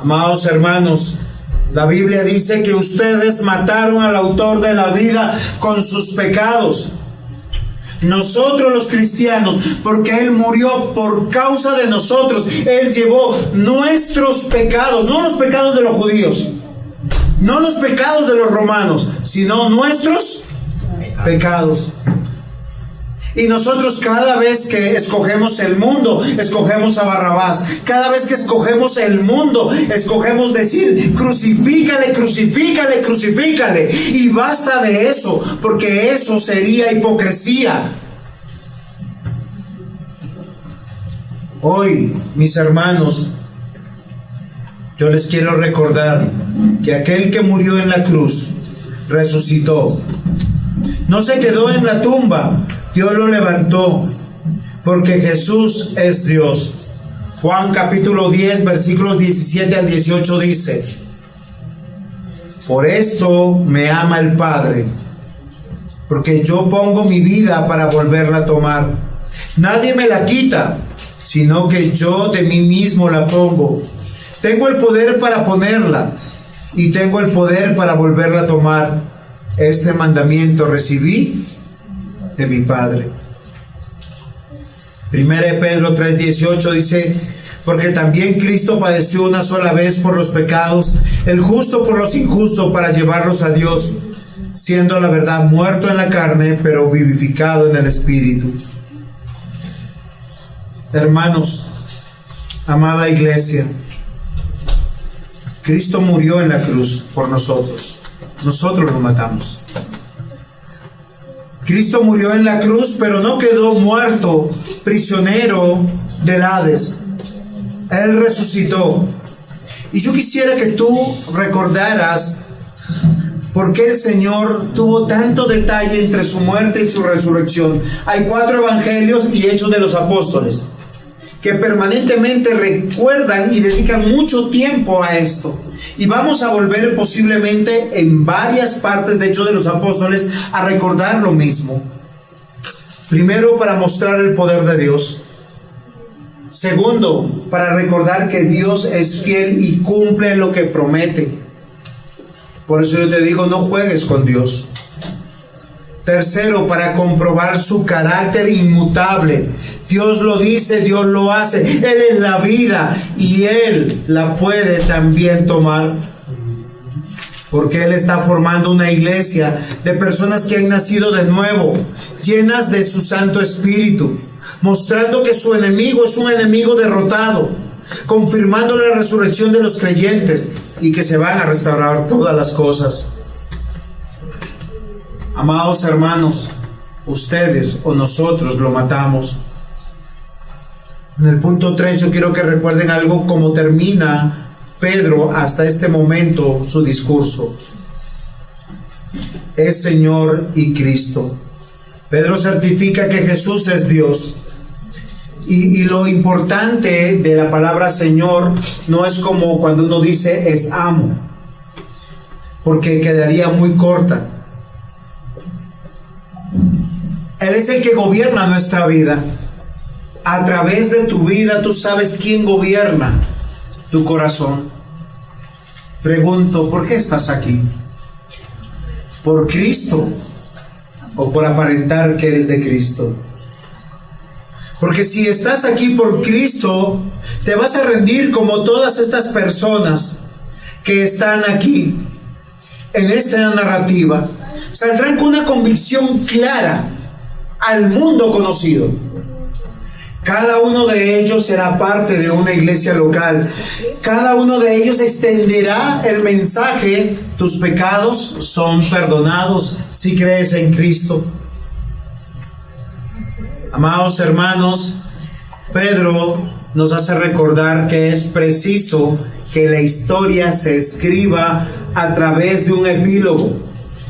Amados hermanos, la Biblia dice que ustedes mataron al autor de la vida con sus pecados. Nosotros los cristianos, porque Él murió por causa de nosotros, Él llevó nuestros pecados, no los pecados de los judíos, no los pecados de los romanos, sino nuestros pecados. Y nosotros cada vez que escogemos el mundo, escogemos a Barrabás. Cada vez que escogemos el mundo, escogemos decir: crucifícale, crucifícale, crucifícale. Y basta de eso, porque eso sería hipocresía. Hoy, mis hermanos, yo les quiero recordar que aquel que murió en la cruz resucitó. No se quedó en la tumba, Dios lo levantó, porque Jesús es Dios. Juan capítulo 10, versículos 17 al 18 dice: por esto me ama el Padre, porque yo pongo mi vida para volverla a tomar. Nadie me la quita, sino que yo de mí mismo la pongo. Tengo el poder para ponerla y tengo el poder para volverla a tomar. Este mandamiento recibí de mi Padre. Primera de Pedro 3:18 dice: porque también Cristo padeció una sola vez por los pecados, el justo por los injustos, para llevarlos a Dios, siendo la verdad muerto en la carne, pero vivificado en el Espíritu. Hermanos, amada iglesia, Cristo murió en la cruz por nosotros. Nosotros lo matamos. Cristo murió en la cruz, pero no quedó muerto, prisionero del Hades. Él resucitó. Y yo quisiera que tú recordaras por qué el Señor tuvo tanto detalle entre su muerte y su resurrección. Hay 4 evangelios y Hechos de los Apóstoles que permanentemente recuerdan y dedican mucho tiempo a esto. Y vamos a volver posiblemente en varias partes de Hechos de los Apóstoles a recordar lo mismo. Primero, para mostrar el poder de Dios. Segundo, para recordar que Dios es fiel y cumple lo que promete. Por eso yo te digo, no juegues con Dios. Tercero, para comprobar su carácter inmutable. Dios lo dice, Dios lo hace. Él es la vida y Él la puede también tomar. Porque Él está formando una iglesia de personas que han nacido de nuevo, llenas de su Santo Espíritu, mostrando que su enemigo es un enemigo derrotado, confirmando la resurrección de los creyentes y que se van a restaurar todas las cosas. Amados hermanos, ustedes o nosotros lo matamos. En el punto 3 yo quiero que recuerden algo, como termina Pedro hasta este momento su discurso. Es Señor y Cristo. Pedro certifica que Jesús es Dios. Y lo importante de la palabra Señor no es como cuando uno dice es amo, porque quedaría muy corta. Él es el que gobierna nuestra vida. A través de tu vida tú sabes quién gobierna tu corazón. Pregunto, ¿por qué estás aquí? ¿Por Cristo o por aparentar que eres de Cristo? Porque si estás aquí por Cristo, te vas a rendir como todas estas personas que están aquí en esta narrativa. Saldrán con una convicción clara al mundo conocido. Cada uno de ellos será parte de una iglesia local. Cada uno de ellos extenderá el mensaje: tus pecados son perdonados si crees en Cristo. Amados hermanos, Pedro nos hace recordar que es preciso que la historia se escriba a través de un epílogo.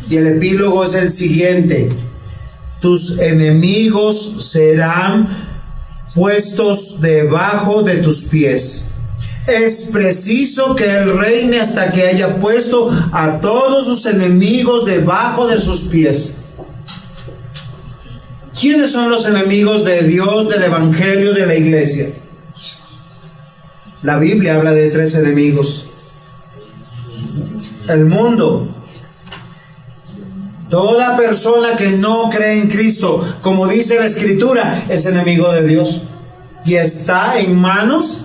Y el epílogo es el siguiente: tus enemigos serán puestos debajo de tus pies. Es preciso que Él reine hasta que haya puesto a todos sus enemigos debajo de sus pies. ¿Quiénes son los enemigos de Dios, del Evangelio, de la iglesia? La Biblia habla de 3 enemigos. El mundo. Toda persona que no cree en Cristo, como dice la Escritura, es enemigo de Dios. Y está en manos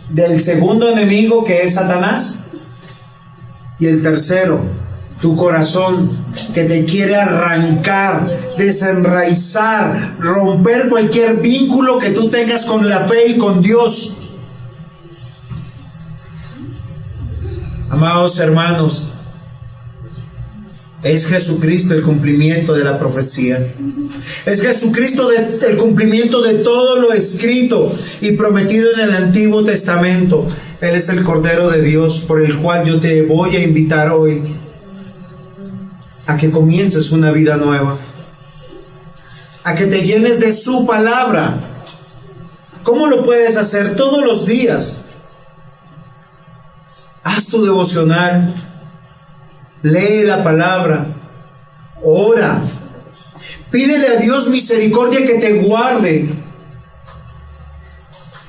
del segundo enemigo, que es Satanás. Y el tercero, tu corazón, que te quiere arrancar, desenraizar, romper cualquier vínculo que tú tengas con la fe y con Dios. Amados hermanos, es Jesucristo el cumplimiento de la profecía. Es Jesucristo el cumplimiento de todo lo escrito y prometido en el Antiguo Testamento. Él es el Cordero de Dios, por el cual yo te voy a invitar hoy a que comiences una vida nueva, a que te llenes de su palabra. ¿Cómo lo puedes hacer? Todos los días. Haz tu devocional, lee la palabra, ora, pídele a Dios misericordia, que te guarde,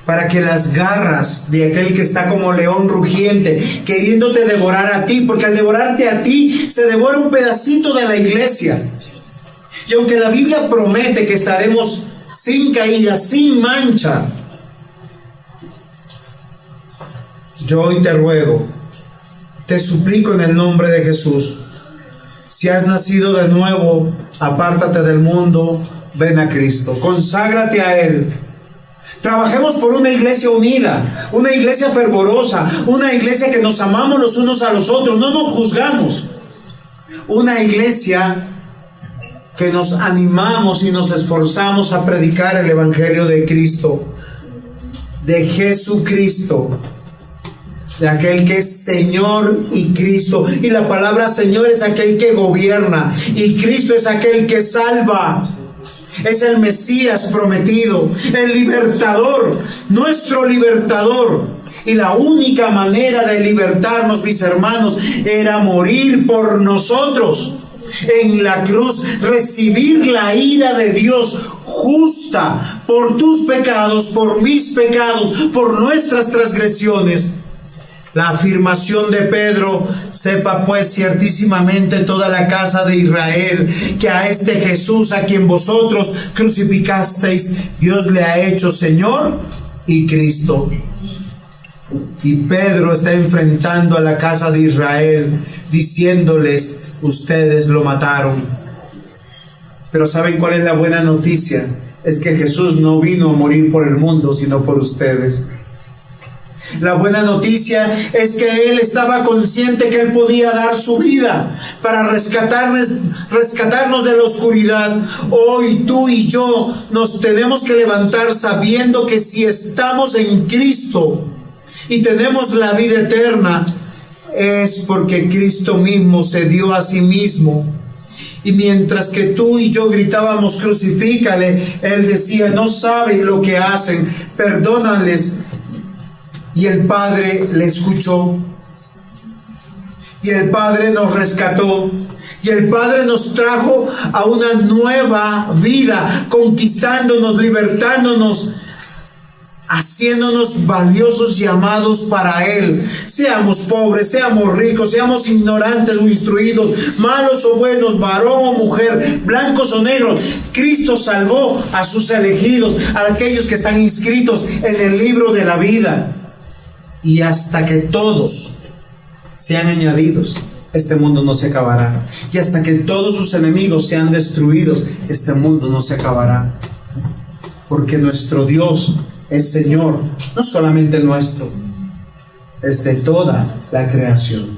para que las garras de aquel que está como león rugiente, queriéndote devorar a ti, porque al devorarte a ti, se devora un pedacito de la iglesia. Y aunque la Biblia promete que estaremos sin caída, sin mancha, yo hoy te ruego, te suplico en el nombre de Jesús, si has nacido de nuevo, apártate del mundo, ven a Cristo, conságrate a Él. Trabajemos por una iglesia unida, una iglesia fervorosa, una iglesia que nos amamos los unos a los otros, no nos juzgamos. Una iglesia que nos animamos y nos esforzamos a predicar el Evangelio de Cristo, de Jesucristo, de aquel que es Señor y Cristo. Y la palabra Señor es aquel que gobierna, y Cristo es aquel que salva. Es el Mesías prometido, el libertador, nuestro libertador. Y la única manera de libertarnos, mis hermanos, era morir por nosotros en la cruz, recibir la ira de Dios justa por tus pecados, por mis pecados, por nuestras transgresiones. La afirmación de Pedro: sepa pues ciertísimamente toda la casa de Israel que a este Jesús, a quien vosotros crucificasteis, Dios le ha hecho Señor y Cristo. Y Pedro está enfrentando a la casa de Israel, diciéndoles: ustedes lo mataron. Pero ¿saben cuál es la buena noticia? Es que Jesús no vino a morir por el mundo, sino por ustedes. La buena noticia es que Él estaba consciente que Él podía dar su vida para rescatarnos de la oscuridad. Hoy tú y yo nos tenemos que levantar sabiendo que si estamos en Cristo y tenemos la vida eterna, es porque Cristo mismo se dio a sí mismo. Y mientras que tú y yo gritábamos: crucifícale, Él decía: no saben lo que hacen, perdónales. Y el Padre le escuchó, y el Padre nos rescató, y el Padre nos trajo a una nueva vida, conquistándonos, libertándonos, haciéndonos valiosos y amados para Él. Seamos pobres, seamos ricos, seamos ignorantes o instruidos, malos o buenos, varón o mujer, blancos o negros, Cristo salvó a sus elegidos, a aquellos que están inscritos en el libro de la vida. Y hasta que todos sean añadidos, este mundo no se acabará. Y hasta que todos sus enemigos sean destruidos, este mundo no se acabará. Porque nuestro Dios es Señor, no solamente nuestro, es de toda la creación.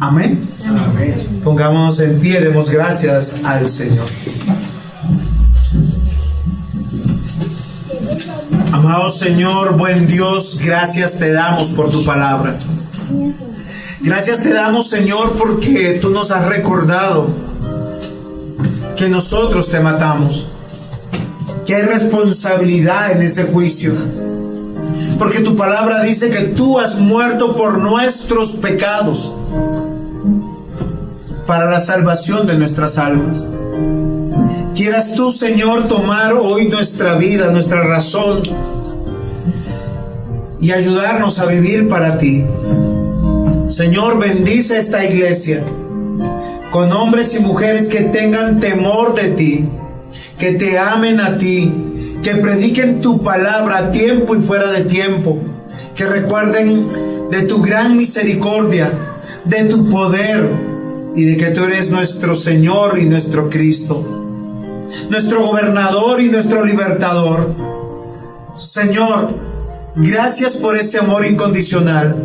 Amén. Amén. Pongámonos en pie, demos gracias al Señor. Amado Señor, buen Dios, gracias te damos por tu palabra. Gracias te damos, Señor, porque tú nos has recordado que nosotros te matamos, que hay responsabilidad en ese juicio, porque tu palabra dice que tú has muerto por nuestros pecados para la salvación de nuestras almas. Quieras tú, Señor, tomar hoy nuestra vida, nuestra razón y ayudarnos a vivir para ti. Señor, bendice esta iglesia con hombres y mujeres que tengan temor de ti, que te amen a ti, que prediquen tu palabra a tiempo y fuera de tiempo, que recuerden de tu gran misericordia, de tu poder y de que tú eres nuestro Señor y nuestro Cristo, nuestro gobernador y nuestro libertador. Señor, gracias por ese amor incondicional.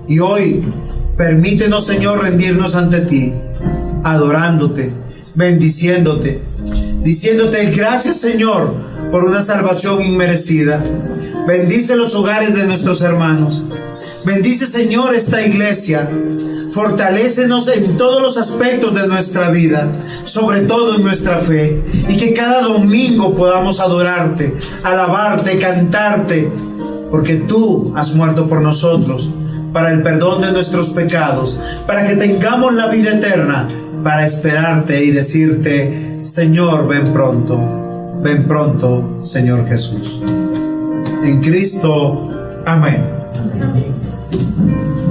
Y hoy, permítenos, Señor, rendirnos ante ti, adorándote, bendiciéndote, diciéndote gracias, Señor, por una salvación inmerecida. Bendice los hogares de nuestros hermanos. Bendice, Señor, esta iglesia. Fortalécenos en todos los aspectos de nuestra vida, sobre todo en nuestra fe, y que cada domingo podamos adorarte, alabarte, cantarte, porque tú has muerto por nosotros, para el perdón de nuestros pecados, para que tengamos la vida eterna, para esperarte y decirte, Señor, ven pronto, Señor Jesús. En Cristo, amén. Amén.